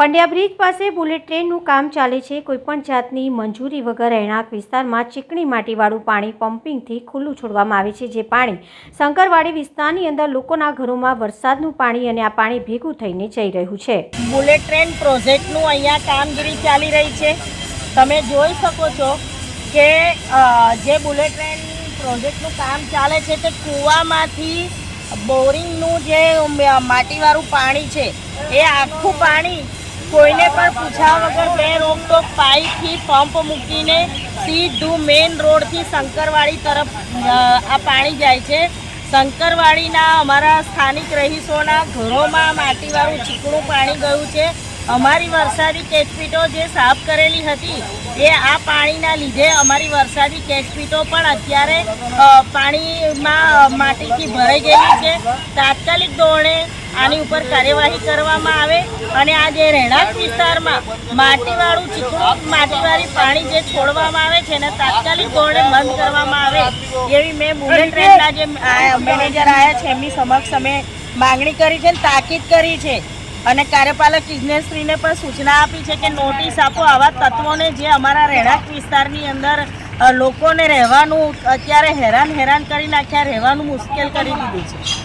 Pandya bridge પાસે bullet ટ્રેનનું કામ ચાલે છે। કોઈપણ જાતની મંજૂરી વગર રહેણાંક વિસ્તારમાં ચીકણી માટીવાળું પાણી પમ્પિંગથી ખુલ્લું છોડવામાં આવે છે, જે પાણી શંકરવાડી વિસ્તારની અંદર લોકોના ઘરોમાં વરસાદનું પાણી અને આ પાણી ભેગું થઈને જઈ રહ્યું છે। બુલેટ ટ્રેન પ્રોજેક્ટનું અહીંયા કામગીરી ચાલી રહી છે। તમે જોઈ શકો છો કે જે બુલેટ ટ્રેન પ્રોજેક્ટનું કામ ચાલે છે તે કૂવામાંથી બોરિંગનું જે માટીવાળું પાણી છે એ આખું પાણી કોઈને પણ પૂછ્યા વગર બે રોકટોક પાઇપથી પંપ મૂકીને સીધું મેઇન રોડથી શંકરવાડી તરફ આ પાણી જાય છે। શંકરવાડીના અમારા સ્થાનિક રહીશોના ઘરોમાં માટીવાળું ચીકણું પાણી ગયું છે। અમારી વરસાદી કેચપીટો જે સાફ કરેલી હતી એ આ પાણીના લીધે અમારી વરસાદી કેચપીટો પણ અત્યારે પાણીમાં માટીથી ભરાઈ ગયેલી છે। તાત્કાલિક ધોરણે આની ઉપર કાર્યવાહી કરવામાં આવે અને આ જે રહેણાંક વિસ્તારમાં માટીવાળું ચીકણું માટીવાળી પાણી જે છોડવામાં આવે છે એને તાત્કાલિક ધોરણે બંધ કરવામાં આવે એવી મેં બુલેટ ટ્રેનના જે મેનેજર આવ્યા છે એમની સમક્ષ અમે માગણી કરી છે, તાકીદ કરી છે અને કાર્યપાલક ઇજનેરશ્રીને પણ સૂચના આપી છે કે નોટિસ આપો આવા તત્વોને જે અમારા રહેણાંક વિસ્તારની અંદર લોકોને રહેવાનું અત્યારે હેરાન કરી નાખ્યા, રહેવાનું મુશ્કેલ કરી દીધું છે।